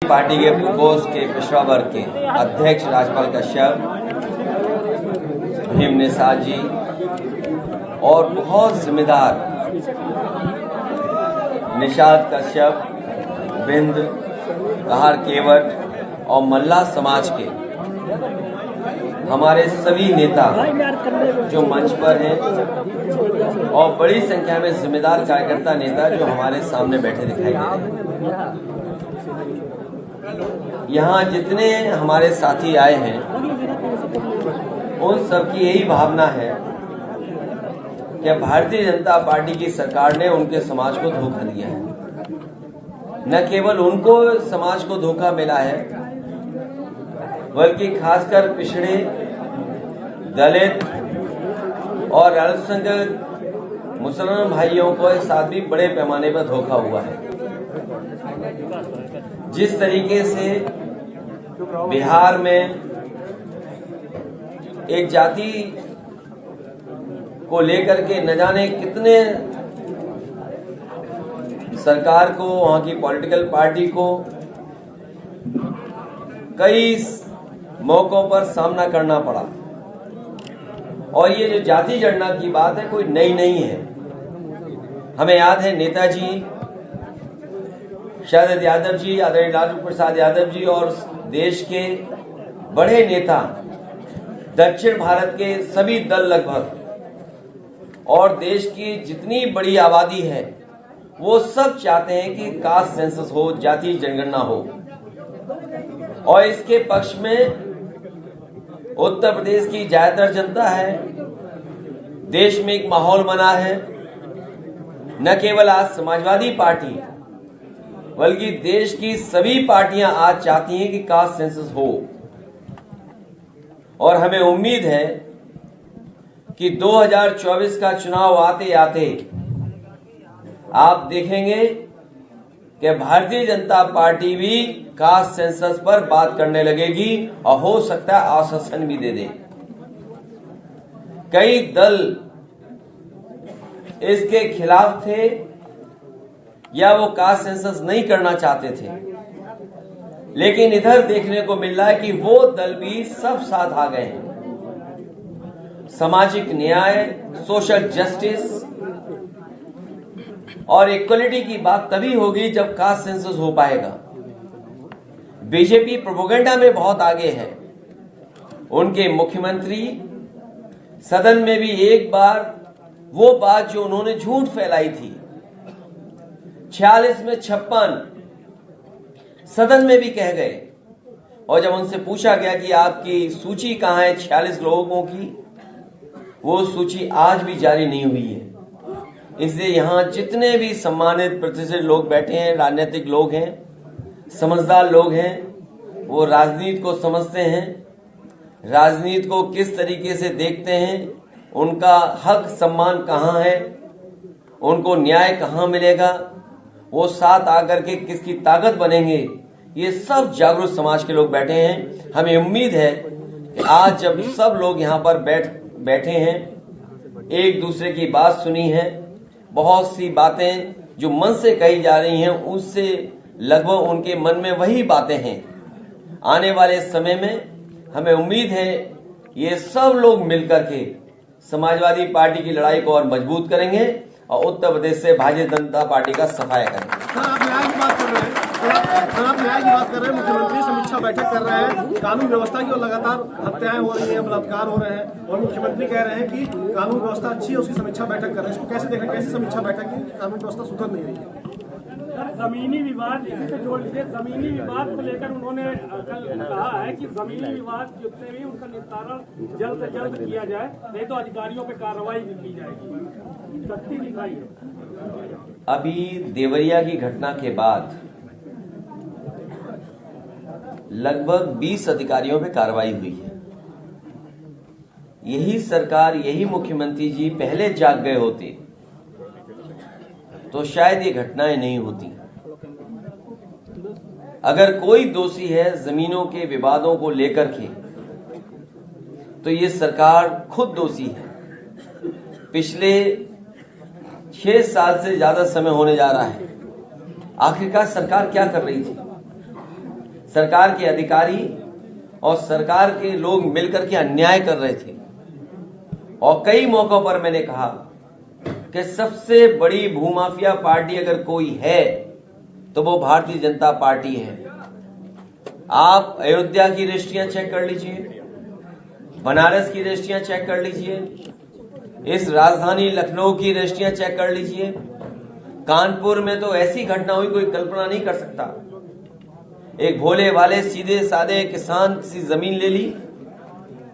Party के प्रकोष्ठ के पिछड़ा वर्ग के अध्यक्ष राजपाल कश्यप, भीम निषाद जी और बहुत जिम्मेदार निषाद कश्यप, बिंद, कहार केवट और मल्ला समाज के हमारे सभी नेता जो मंच पर हैं और बड़ी संख्या में जिम्मेदार कार्यकर्ता नेता जो हमारे सामने बैठे दिखाई दे रहे हैं। यहाँ जितने हमारे साथी आए हैं उन सबकी यही भावना है कि भारतीय जनता पार्टी की सरकार ने उनके समाज को धोखा दिया है। न केवल उनको समाज को धोखा मिला है, बल्कि खासकर पिछड़े, दलित और अल्पसंख्यक मुसलमान भाइयों को एक साथ भी बड़े पैमाने पर धोखा हुआ है। जिस तरीके से बिहार में एक जाति को लेकर के न जाने कितने सरकार को, वहां की पॉलिटिकल पार्टी को कई मौकों पर सामना करना पड़ा, और ये जो जाति गणना की बात है कोई नई नहीं है। हमें याद है नेताजी शरद यादव जी, आदरणीय लालू प्रसाद यादव जी और देश के बड़े नेता, दक्षिण भारत के सभी दल लगभग और देश की जितनी बड़ी आबादी है वो सब चाहते हैं कि कास्ट सेंसस हो, जाति जनगणना हो। और इसके पक्ष में उत्तर प्रदेश की ज्यादातर जनता है। देश में एक माहौल बना है। न केवल आज समाजवादी पार्टी बल्कि देश की सभी पार्टियां आज चाहती हैं कि कास्ट सेंसस हो, और हमें उम्मीद है कि 2024 का चुनाव आते आते आप देखेंगे कि भारतीय जनता पार्टी भी कास्ट सेंसस पर बात करने लगेगी और हो सकता है आश्वासन भी दे दे। कई दल इसके खिलाफ थे या वो कास्ट सेंसस नहीं करना चाहते थे, लेकिन इधर देखने को मिल रहा है कि वो दल भी सब साथ आ गए हैं। सामाजिक न्याय, सोशल जस्टिस और इक्वलिटी की बात तभी होगी जब कास्ट सेंसस हो पाएगा। बीजेपी प्रोपेगेंडा में बहुत आगे है। उनके मुख्यमंत्री सदन में भी एक बार वो बात जो उन्होंने झूठ फैलाई थी, 46 में 56 सदन में भी कह गए, और जब उनसे पूछा गया कि आपकी सूची कहां है 46 लोगों की, वो सूची आज भी जारी नहीं हुई है। इसलिए यहां जितने भी सम्मानित प्रतिष्ठित लोग बैठे हैं, राजनीतिक लोग हैं, समझदार लोग हैं, वो राजनीति को समझते हैं, राजनीति को किस तरीके से देखते हैं, उनका हक सम्मान कहां है, उनको न्याय कहां मिलेगा, वो साथ आकर के किसकी ताकत बनेंगे, ये सब जागरूक समाज के लोग बैठे हैं। हमें उम्मीद है कि आज जब सब लोग यहाँ पर बैठे हैं, एक दूसरे की बात सुनी है, बहुत सी बातें जो मन से कही जा रही हैं उससे लगभग उनके मन में वही बातें हैं। आने वाले समय में हमें उम्मीद है ये सब लोग मिलकर के समाजवादी पार्टी की लड़ाई को और मजबूत करेंगे और उत्तर प्रदेश से भारतीय जनता पार्टी का सफाया करेंगे। आप न्याय की बात कर रहे हैं, मुख्यमंत्री समीक्षा बैठक कर रहे हैं, कानून व्यवस्था की लगातार हत्याएं हो रही हैं, बलात्कार हो रहे हैं, और मुख्यमंत्री कह रहे हैं कि कानून व्यवस्था अच्छी है, उसकी समीक्षा बैठक कर रहे हैं। इसको कैसे देख रहे हैं, कैसी समीक्षा बैठक की? कानून व्यवस्था सुधर नहीं रही है। जमीनी विवाद, इसी से जोड़ लीजिए, जमीनी विवाद को लेकर उन्होंने कल कहा है कि जमीनी विवाद जितने भी उनका निस्तारण जल्द से जल्द किया जाए, नहीं तो अधिकारियों पे कार्रवाई भी की जाएगी। सख्ती दिखाई है। अभी देवरिया की घटना के बाद लगभग 20 अधिकारियों पे कार्रवाई हुई है। यही सरकार, यही मुख्यमंत्री जी पहले जाग गए होते तो शायद ये घटनाएं नहीं होती। अगर कोई दोषी है जमीनों के विवादों को लेकर के, तो ये सरकार खुद दोषी है। पिछले 6 साल से ज्यादा समय होने जा रहा है। आखिरकार सरकार क्या कर रही थी? सरकार के अधिकारी और सरकार के लोग मिलकर के अन्याय कर रहे थे। और कई मौकों पर मैंने कहा कि सबसे बड़ी भूमाफिया पार्टी अगर कोई है तो वो भारतीय जनता पार्टी है। आप अयोध्या की रजिस्ट्रियां चेक कर लीजिए, बनारस की रजिस्ट्रियां चेक कर लीजिए, इस राजधानी लखनऊ की रजिस्ट्रियां चेक कर लीजिए। कानपुर में तो ऐसी घटना हुई कोई कल्पना नहीं कर सकता। एक भोले वाले सीधे साधे किसान किसी जमीन ले ली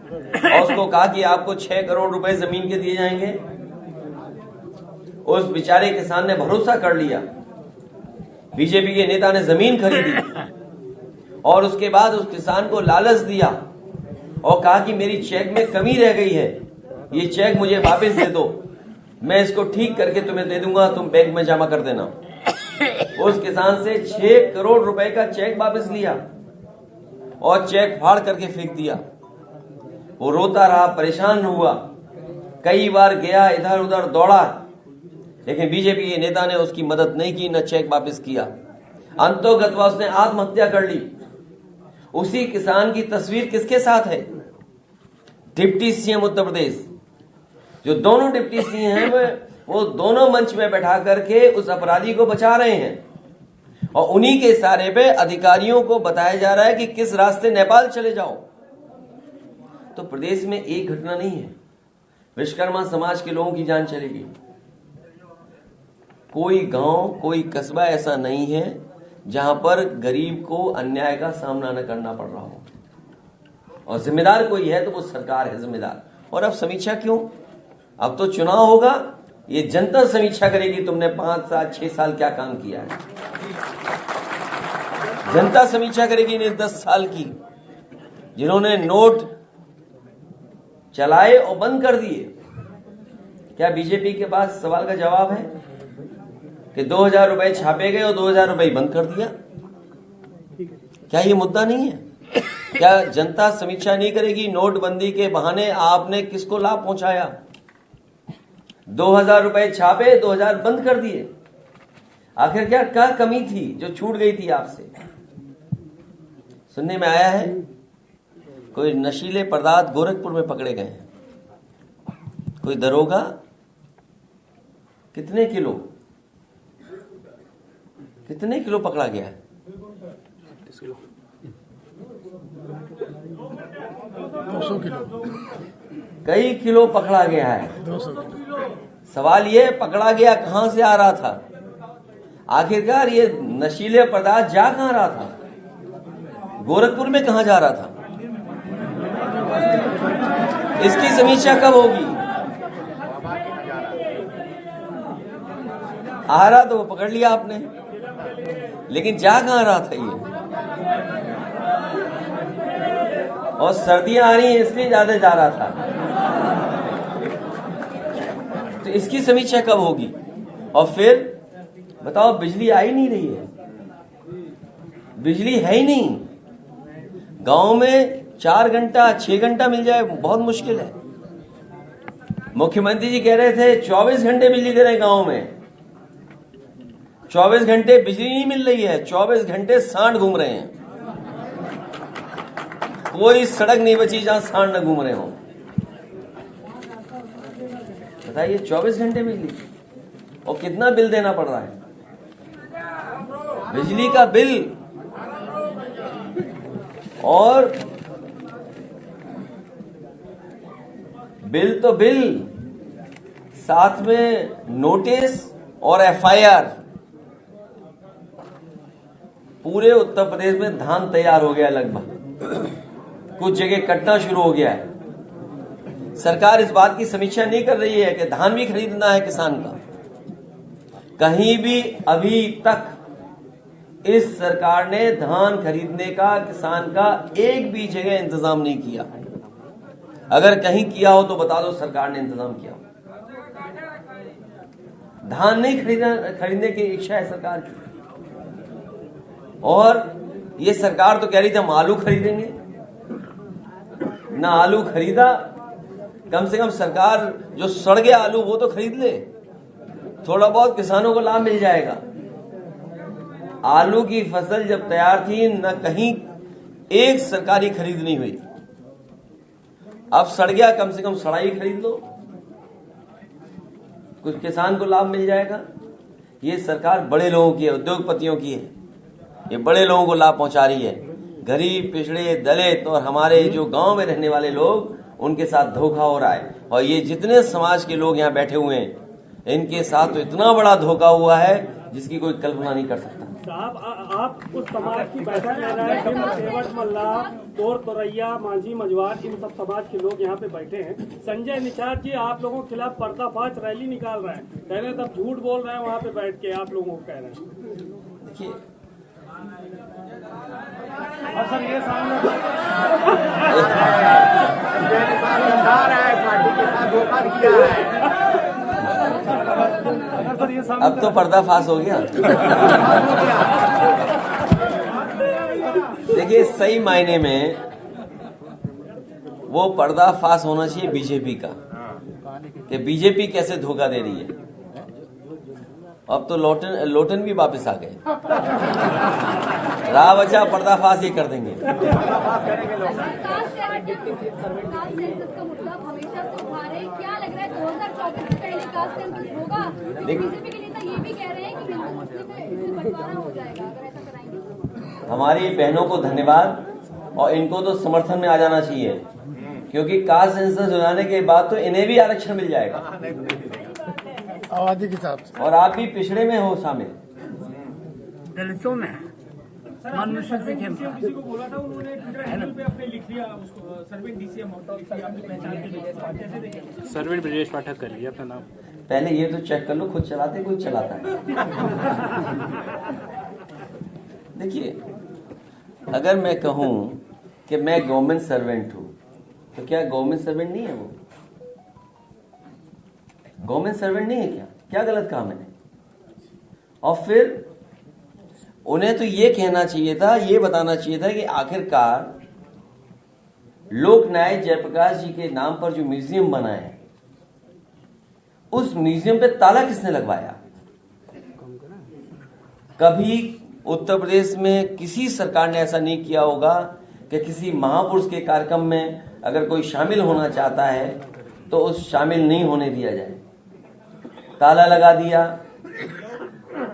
और उसको कहा कि आपको 6 करोड़ रुपए जमीन के दिए जाएंगे। उस बेचारे किसान ने भरोसा कर लिया, बीजेपी के नेता ने जमीन खरीदी और उसके बाद उस किसान को लालच दिया और कहा कि मेरी चेक में कमी रह गई है, ये चेक मुझे वापस दे दो, मैं इसको ठीक करके तुम्हें दे दूंगा, तुम बैंक में जमा कर देना। उस किसान से 6 करोड़ रुपए का चेक वापस लिया और चेक फाड़ करके फेंक दिया। वो रोता रहा, परेशान हुआ, कई बार गया, इधर उधर दौड़ा, लेकिन बीजेपी के नेता ने उसकी मदद नहीं की, न चेक वापस किया। अंतोगत्वा उसने आत्महत्या कर ली। उसी किसान की तस्वीर किसके साथ है? डिप्टी सीएम उत्तर प्रदेश, जो दोनों डिप्टी सीएम हैं वो दोनों मंच में बैठा करके उस अपराधी को बचा रहे हैं और उन्हीं के इशारे पे अधिकारियों को बताया जा रहा है कि किस रास्ते नेपाल चले जाओ। तो प्रदेश में एक घटना नहीं है, विश्वकर्मा समाज के लोगों की जान चलेगी। कोई गांव, कोई कस्बा ऐसा नहीं है जहां पर गरीब को अन्याय का सामना न करना पड़ रहा हो। और जिम्मेदार कोई है तो वो सरकार है जिम्मेदार। और अब समीक्षा क्यों? अब तो चुनाव होगा, ये जनता समीक्षा करेगी तुमने 5 साल 6 साल क्या काम किया है। जनता समीक्षा करेगी इन्हें 10 साल की, जिन्होंने नोट चलाए और बंद कर दिए। क्या बीजेपी के पास सवाल का जवाब है कि 2000 रुपए छापे गए और 2000 रुपए बंद कर दिया? क्या ये मुद्दा नहीं है? क्या जनता समीक्षा नहीं करेगी? नोटबंदी के बहाने आपने किसको लाभ पहुंचाया? 2000 रुपए छापे, 2000 बंद कर दिए। आखिर क्या कमी थी जो छूट गई थी आपसे? सुनने में आया है कोई नशीले पदार्थ गोरखपुर में पकड़े गए हैं। कोई दरोगा कितने किलो पकड़ा गया है? 200 किलो, कई किलो पकड़ा गया है। 200 किलो। सवाल ये पकड़ा गया कहां से आ रहा था? आखिरकार ये नशीले पदार्थ जा कहां रहा था? गोरखपुर में कहां जा रहा था? इसकी समीक्षा कब होगी? आ रहा तो वो पकड़ लिया आपने, लेकिन जा कहां रहा था ये? और सर्दियां आ रही हैं इसलिए ज्यादा जा रहा था। तो इसकी समीक्षा कब होगी? और फिर बताओ, बिजली आई नहीं रही है, बिजली है ही नहीं। गांव में 4 घंटा 6 घंटा मिल जाए बहुत मुश्किल है। मुख्यमंत्री जी कह रहे थे 24 घंटे बिजली दे रहे हैं गांव में। 24 घंटे बिजली नहीं मिल रही है, 24 घंटे सांड घूम रहे हैं। कोई सड़क नहीं बची जहां सांड न घूम रहे हो। बताइए, 24 घंटे बिजली और कितना बिल देना पड़ रहा है? बिजली का बिल और बिल तो बिल, साथ में नोटिस और एफआईआर। पूरे उत्तर प्रदेश में धान तैयार हो गया लगभग, कुछ जगह कटना शुरू हो गया है। सरकार इस बात की समीक्षा नहीं कर रही है कि धान भी खरीदना है किसान का। कहीं भी अभी तक इस सरकार ने धान खरीदने का, किसान का एक भी जगह इंतजाम नहीं किया। अगर कहीं किया हो तो बता दो सरकार ने इंतजाम किया। धान नहीं खरीदने की इच्छा है सरकार की। और ये सरकार तो कह रही थी हम आलू खरीदेंगे, ना आलू खरीदा। कम से कम सरकार जो सड़ गया आलू वो तो खरीद ले, थोड़ा बहुत किसानों को लाभ मिल जाएगा। आलू की फसल जब तैयार थी न कहीं एक सरकारी खरीद नहीं हुई। अब सड़ गया, कम से कम सड़ाई खरीद लो, कुछ किसान को लाभ मिल जाएगा। ये सरकार बड़े लोगों की है, उद्योगपतियों की है, ये बड़े लोगों को लाभ पहुंचा रही है। गरीब, पिछड़े, दलित और हमारे जो गांव में रहने वाले लोग, उनके साथ धोखा हो रहा है। और ये जितने समाज के लोग यहाँ बैठे हुए हैं, इनके साथ तो इतना बड़ा धोखा हुआ है जिसकी कोई कल्पना नहीं कर सकता। साहब, आप उस समाज की बैठक ले रहे हैं, सेवक मल्ला, तोर तोरैया, मांझी मजवार, इन सब समाज के लोग यहाँ पे बैठे हैं। संजय निषाद जी आप लोगों के खिलाफ पर्दाफाश रैली निकाल रहे हैं, कह रहे हैं तब झूठ बोल रहे हैं वहाँ पे बैठ के, आप लोगों को कह रहे हैं। देखिए, और सर ये सामने सर ये सामने अब तो पर्दाफाश हो गया। देखिए, सही मायने में वो पर्दाफाश होना चाहिए बीजेपी का, कि बीजेपी कैसे धोखा दे रही है। अब तो लोटन भी वापस आ गए। राह बचा, पर्दाफाश ही कर देंगे। हमारी बहनों को धन्यवाद, और इनको तो समर्थन में आ जाना चाहिए, क्योंकि कास्ट सेंसस हो जाने के बाद तो इन्हें भी आरक्षण मिल जाएगा आबादी के हिसाब से। और आप भी पिछड़े में हो शामिल। दलितों में किसी को बोला था, उन्होंने ट्विटर हैंडल पे अपने लिख दिया उसको, सर्विन डीसीएम सर्विन ब्रजेश पाठक कर लिया अपना नाम। पहले ये तो चेक कर लो, खुद चलाते कोई चलाता है। देखिए, अगर मैं कहूं कि मैं गवर्नमेंट सर्वेंट हूं, तो क्या गवर्नमेंट सर्वेंट नहीं है? वो गवर्नमेंट सर्वेंट नहीं है क्या? क्या गलत कहा मैंने? और फिर उन्हें तो ये कहना चाहिए था, ये बताना चाहिए था कि आखिरकार लोक नायक जयप्रकाश जी के नाम पर जो म्यूजियम बना है, उस म्यूजियम पे ताला किसने लगवाया? कभी उत्तर प्रदेश में किसी सरकार ने ऐसा नहीं किया होगा कि किसी महापुरुष के कार्यक्रम में अगर कोई शामिल होना चाहता है तो उस शामिल नहीं होने दिया जाए। ताला लगा दिया,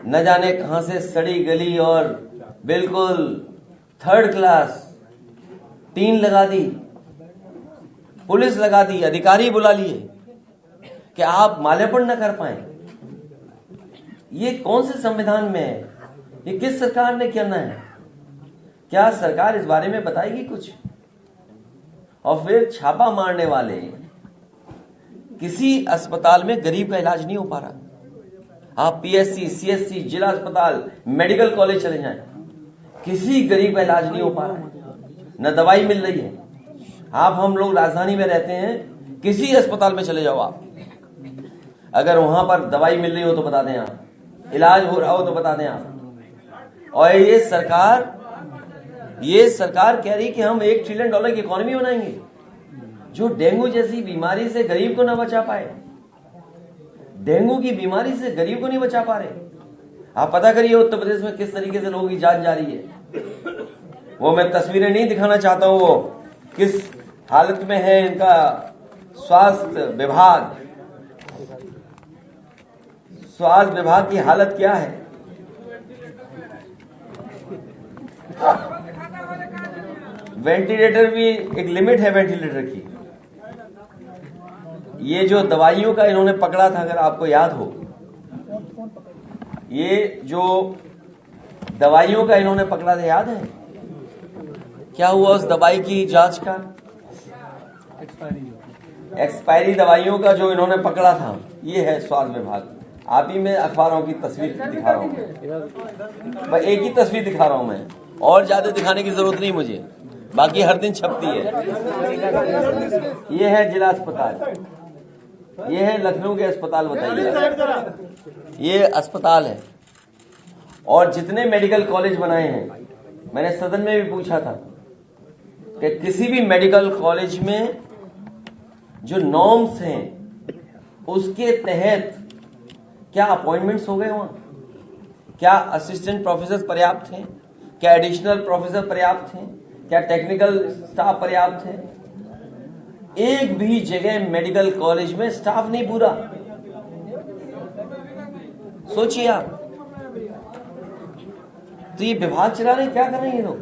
न जाने कहां से सड़ी गली और बिल्कुल थर्ड क्लास टीन लगा दी, पुलिस लगा दी, अधिकारी बुला लिए कि आप माल्यार्पण न कर पाए। ये कौन से संविधान में है? ये किस सरकार ने करना है? क्या सरकार इस बारे में बताएगी कुछ? और फिर छापा मारने वाले, किसी अस्पताल में गरीब का इलाज नहीं हो पा रहा। आप पीएससी, सीएससी, जिला अस्पताल, मेडिकल कॉलेज चले जाएं, किसी गरीब का इलाज नहीं हो पा रहा है, न दवाई मिल रही है। आप हम लोग राजधानी में रहते हैं, किसी अस्पताल में चले जाओ आप, अगर वहां पर दवाई मिल रही हो तो बता दें आप, इलाज हो रहा हो तो बता दें आप। और ये सरकार कह रही कि हम $1 ट्रिलियन की इकोनॉमी बनाएंगे, जो डेंगू जैसी बीमारी से गरीब को न बचा पाए। डेंगू की बीमारी से गरीब को नहीं बचा पा रहे। आप पता करिए उत्तर प्रदेश में किस तरीके से लोगों की जान जा रही है। वो मैं तस्वीरें नहीं दिखाना चाहता हूं, वो किस हालत में है इनका स्वास्थ्य विभाग की हालत क्या है। वेंटिलेटर भी एक लिमिट है वेंटिलेटर की। ये जो दवाइयों का इन्होंने पकड़ा था, अगर आपको याद हो, ये जो दवाइयों का इन्होंने पकड़ा था, याद है क्या हुआ उस दवाई की जांच का? एक्सपायरी दवाइयों का जो इन्होंने पकड़ा था, ये है स्वास्थ्य विभाग। आप ही मैं अखबारों की तस्वीर दिखा रहा हूँ, मैं एक ही तस्वीर दिखा रहा हूं मैं, और ज्यादा दिखाने की जरूरत नहीं मुझे, बाकी हर दिन छपती है। ये है जिला अस्पताल, ये है लखनऊ के अस्पताल, बताइए ये अस्पताल है। और जितने मेडिकल कॉलेज बनाए हैं, मैंने सदन में भी पूछा था कि किसी भी मेडिकल कॉलेज में जो नॉर्म्स हैं उसके तहत क्या अपॉइंटमेंट्स हो गए वहां? क्या असिस्टेंट प्रोफेसर पर्याप्त हैं? क्या एडिशनल प्रोफेसर पर्याप्त हैं? क्या टेक्निकल स्टाफ पर्याप्त है? एक भी जगह मेडिकल कॉलेज में स्टाफ नहीं पूरा। सोचिए आप, तो ये विभाग चला रहे, क्या कर रहे हैं ये लोग?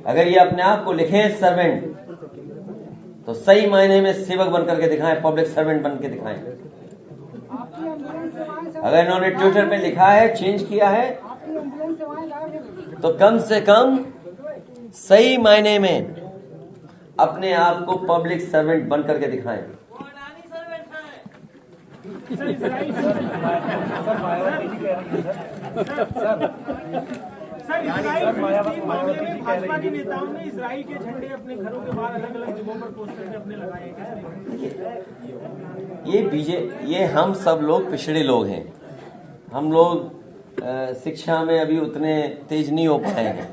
अगर ये अपने आप को लिखें सर्वेंट, तो सही मायने में सेवक बनकर के दिखाएं, पब्लिक सर्वेंट बन के दिखाएं। अगर इन्होंने ट्विटर पे लिखा है, चेंज किया है, तो कम से कम सही मायने में अपने आप को पब्लिक सर्वेंट बन करके दिखाएं। सर, इजराइल मामले में भाजपा के नेताओं ने इजराइल के झंडे अपने घरों के बाहर अलग अलग जगहों पर पोस्टर अपने लगाए हैं। ये हम सब लोग पिछड़े लोग हैं। हम लोग शिक्षा में अभी उतने तेज नहीं हो पाए हैं,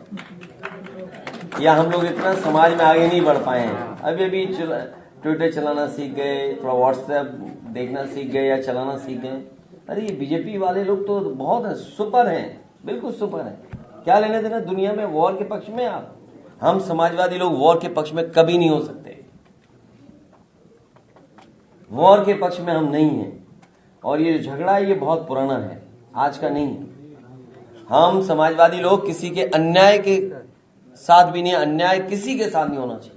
या हम लोग इतना समाज में आगे नहीं बढ़ पाए हैं। अभी ट्विटर चलाना सीख गए, थोड़ा व्हाट्सएप देखना सीख गए या चलाना सीख गए। अरे ये बीजेपी वाले लोग तो बहुत है, सुपर हैं, बिल्कुल सुपर हैं। क्या लेने देना दुनिया में वॉर के पक्ष में आप? हम समाजवादी लोग वॉर के पक्ष में कभी नहीं हो सकते। वॉर के पक्ष में हम नहीं हैं। और ये जो झगड़ा है ये बहुत पुराना है, आज का नहीं। हम समाजवादी लोग किसी के अन्याय के साथ भी नहीं, अन्याय किसी के साथ नहीं होना चाहिए।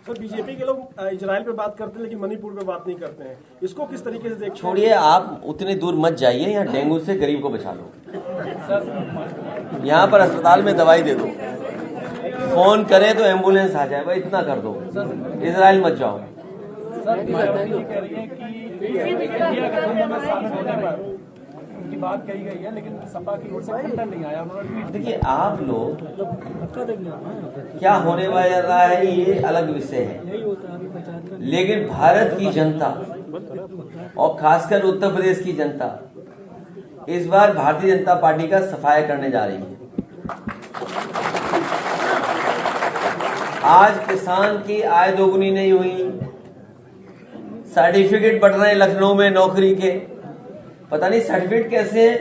तो बीजेपी के लोग इजराइल पे बात करते हैं लेकिन मणिपुर पे बात नहीं करते हैं, इसको किस तरीके से देखते हैं? छोड़िए, आप उतनी दूर मत जाइए, यहाँ डेंगू से गरीब को बचा लो। यहाँ पर अस्पताल में दवाई दे दो, फोन करे तो एम्बुलेंस आ जाए, भाई इतना कर दो। इजराइल मत जाओ। की बात कही गई है लेकिन सपा की ओर से खंडन नहीं आया। देखिए, आप लोग क्या होने वाला है ये अलग विषय है, लेकिन भारत की जनता और खासकर उत्तर प्रदेश की जनता इस बार भारतीय जनता पार्टी का सफाया करने जा रही है। आज किसान की आय दोगुनी नहीं हुई, सर्टिफिकेट बढ़ रहे हैं लखनऊ में नौकरी के। पता नहीं सर्टिफिकेट कैसे हैं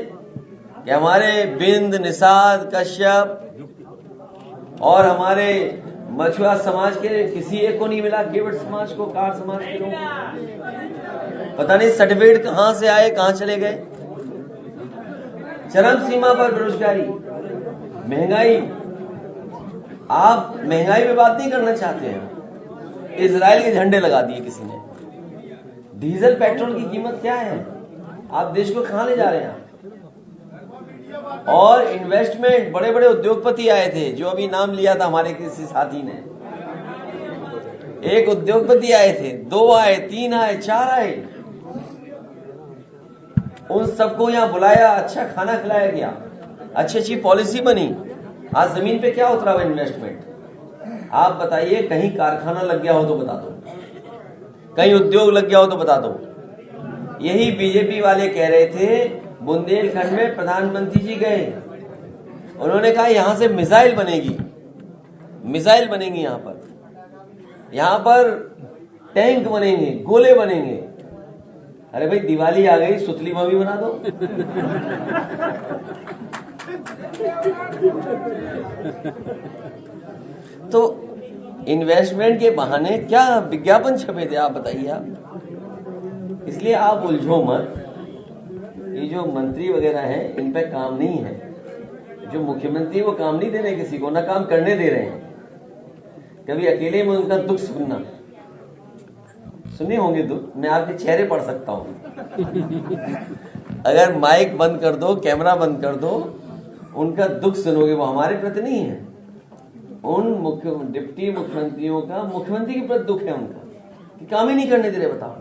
कि हमारे बिंद, निषाद, कश्यप और हमारे मछुआ समाज के किसी एक को नहीं मिला, केवट समाज को, कार समाज के लोग। पता नहीं सर्टिफिकेट कहां से आए, कहां चले गए। चरम सीमा पर बेरोजगारी, महंगाई। आप महंगाई में बात नहीं करना चाहते हैं, इजराइल के झंडे लगा दिए किसी ने। डीजल पेट्रोल की कीमत क्या है? आप देश को कहां ले जा रहे हैं? और इन्वेस्टमेंट, बड़े बड़े उद्योगपति आए थे, जो अभी नाम लिया था हमारे किसी साथी ने। एक उद्योगपति आए थे, 2 आए, 3 आए, 4 आए। उन सबको यहां बुलाया, अच्छा खाना खिलाया गया, अच्छी अच्छी पॉलिसी बनी। आज जमीन पे क्या उतरा हुआ इन्वेस्टमेंट? आप बताइए, कहीं कारखाना लग गया हो तो बता दो, कहीं उद्योग लग गया हो तो बता दो। यही बीजेपी वाले कह रहे थे, बुंदेलखंड में प्रधानमंत्री जी गए, उन्होंने कहा यहां से मिसाइल बनेगी, मिसाइल बनेंगी यहां पर टैंक बनेंगे, गोले बनेंगे। अरे भाई, दिवाली आ गई, सुतली बम भी बना दो। तो इन्वेस्टमेंट के बहाने क्या विज्ञापन छपे थे, आप बताइए आप। इसलिए आप उलझो मत। ये जो मंत्री वगैरह हैं, इन पे काम नहीं है। जो मुख्यमंत्री वो काम नहीं दे रहे किसी को, ना काम करने दे रहे हैं। कभी अकेले में उनका दुख सुने होंगे दुख, मैं आपके चेहरे पढ़ सकता हूं। अगर माइक बंद कर दो, कैमरा बंद कर दो, उनका दुख सुनोगे। वो हमारे प्रति नहीं है, उन डिप्टी मुख्यमंत्रियों का मुख्यमंत्री के प्रति दुख है उनका, कि काम ही नहीं करने दे रहे। बताओ,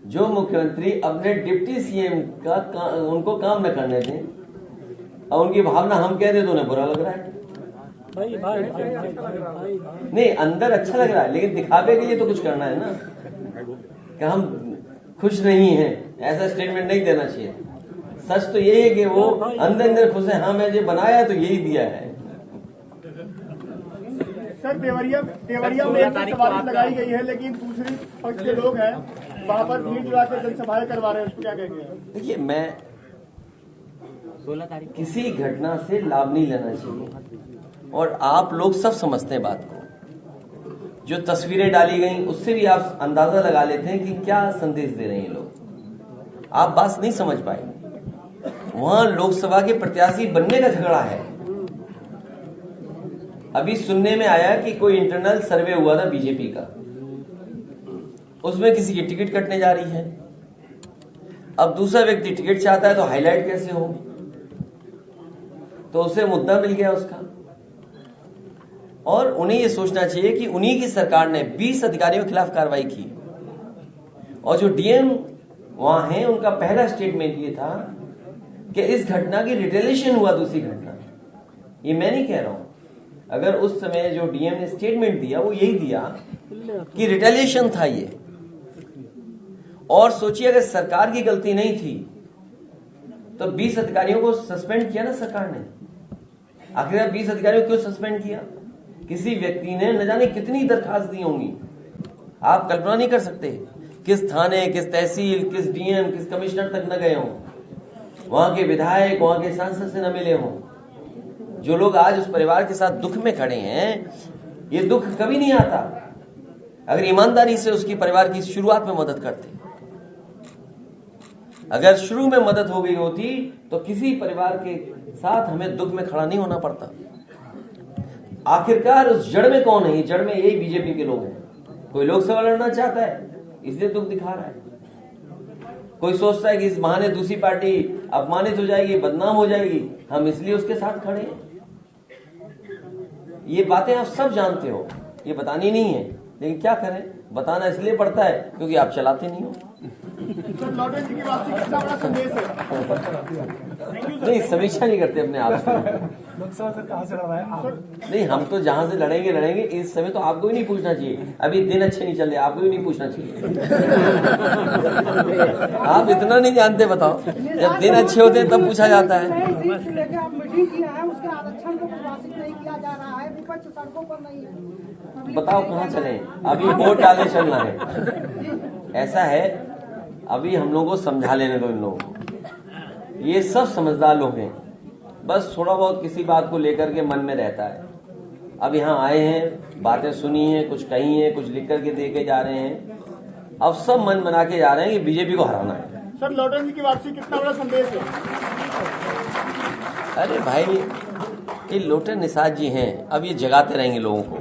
जो मुख्यमंत्री अपने डिप्टी सीएम का उनको काम न करने दें और उनकी भावना हम कह रहे तो उन्हें बुरा लग रहा है। नहीं, अंदर अच्छा लग रहा है, लेकिन दिखावे के लिए तो कुछ करना है ना, कि हम खुश नहीं हैं, ऐसा स्टेटमेंट नहीं देना चाहिए। सच तो यही है कि वो अंदर अंदर खुश है, हाँ मैं जो बनाया तो यही दिया है। सर, देवरिया में एक सवारी लगाई गई है, लेकिन दूसरी पक्ष के लोग हैं वहाँ पर भीड़ जुड़ा के जनसभाएं करवा रहे हैं, उसको क्या कहेंगे? देखिए, मैं किसी घटना से लाभ नहीं लेना चाहिए, और आप लोग सब समझते हैं बात को। जो तस्वीरें डाली गई उससे भी आप अंदाजा लगा लेते हैं कि क्या संदेश दे रहे हैं लोग। आप बात नहीं समझ पाए। वहां लोकसभा के प्रत्याशी बनने का झगड़ा है। अभी सुनने में आया कि कोई इंटरनल सर्वे हुआ था बीजेपी का, उसमें किसी की टिकट कटने जा रही है। अब दूसरा व्यक्ति टिकट चाहता है तो हाईलाइट कैसे हो, तो उसे मुद्दा मिल गया उसका। और उन्हें यह सोचना चाहिए कि उन्हीं की सरकार ने 20 अधिकारियों के खिलाफ कार्रवाई की, और जो डीएम वहां हैं उनका पहला स्टेटमेंट ये था कि इस घटना की रिटेलिएशन हुआ दूसरी घटना। ये मैं नहीं कह रहा हूं, अगर उस समय जो डीएम ने स्टेटमेंट दिया वो यही दिया कि रिटेलिएशन था ये। और सोचिए, अगर सरकार की गलती नहीं थी तो 20 अधिकारियों को सस्पेंड किया ना सरकार ने। आखिर 20 अधिकारियों को क्यों सस्पेंड किया? किसी व्यक्ति ने न जाने कितनी दरखास्त दी होंगी, आप कल्पना नहीं कर सकते। किस थाने, किस तहसील, किस डीएम, किस कमिश्नर तक न गए हों, वहां के विधायक, वहां के सांसद से न मिले हों। जो लोग आज उस परिवार के साथ दुख में खड़े हैं, ये दुख कभी नहीं आता अगर ईमानदारी से उसकी परिवार की शुरुआत में मदद करते। अगर शुरू में मदद हो गई होती तो किसी परिवार के साथ हमें दुख में खड़ा नहीं होना पड़ता। आखिरकार उस जड़ में कौन है? जड़ में यही बीजेपी के लोग हैं। कोई लोकसभा लड़ना चाहता है इसलिए दुख दिखा रहा है, कोई सोचता है कि इस बहाने दूसरी पार्टी अपमानित हो जाएगी, बदनाम हो जाएगी, हम इसलिए उसके साथ खड़े हैं। ये बातें आप सब जानते हो, ये बतानी नहीं है, लेकिन क्या करें, बताना इसलिए पड़ता है क्योंकि आप चलाते नहीं हो। लौटे जी की वापसी कितना बड़ा संदेश है? नहीं, समीक्षा नहीं करते अपने आप से। लोकसभा से कहां से लड़ रहा है आप? नहीं, हम तो जहां से लड़ेंगे। इस समय तो आपको भी नहीं पूछना चाहिए, अभी दिन अच्छे नहीं चल रहे, आपको भी नहीं पूछना चाहिए। आप इतना नहीं जानते, बताओ। जब दिन अच्छे होते हैं तब पूछा जाता है। आप मीटिंग किया है, उसके आरक्षण को प्रकाशित नहीं किया जा रहा है, विपक्ष सड़कों पर नहीं है। बताओ कहाँ चले? अभी वोट डालने चलना है। ऐसा है, अभी हम लोगों को समझा लेने दो इन लोगों को। ये सब समझदार लोग हैं, बस थोड़ा बहुत किसी बात को लेकर के मन में रहता है। अब यहाँ आए हैं, बातें सुनी हैं, कुछ कही हैं, कुछ लिख करके दे के जा रहे हैं। अब सब मन बना के जा रहे हैं कि बीजेपी को हराना है। सर, लौटन जी की वापसी कितना बड़ा संदेश है? अरे भाई, ये लोटन निषाद जी हैं, अब ये जगाते रहेंगे लोगों को।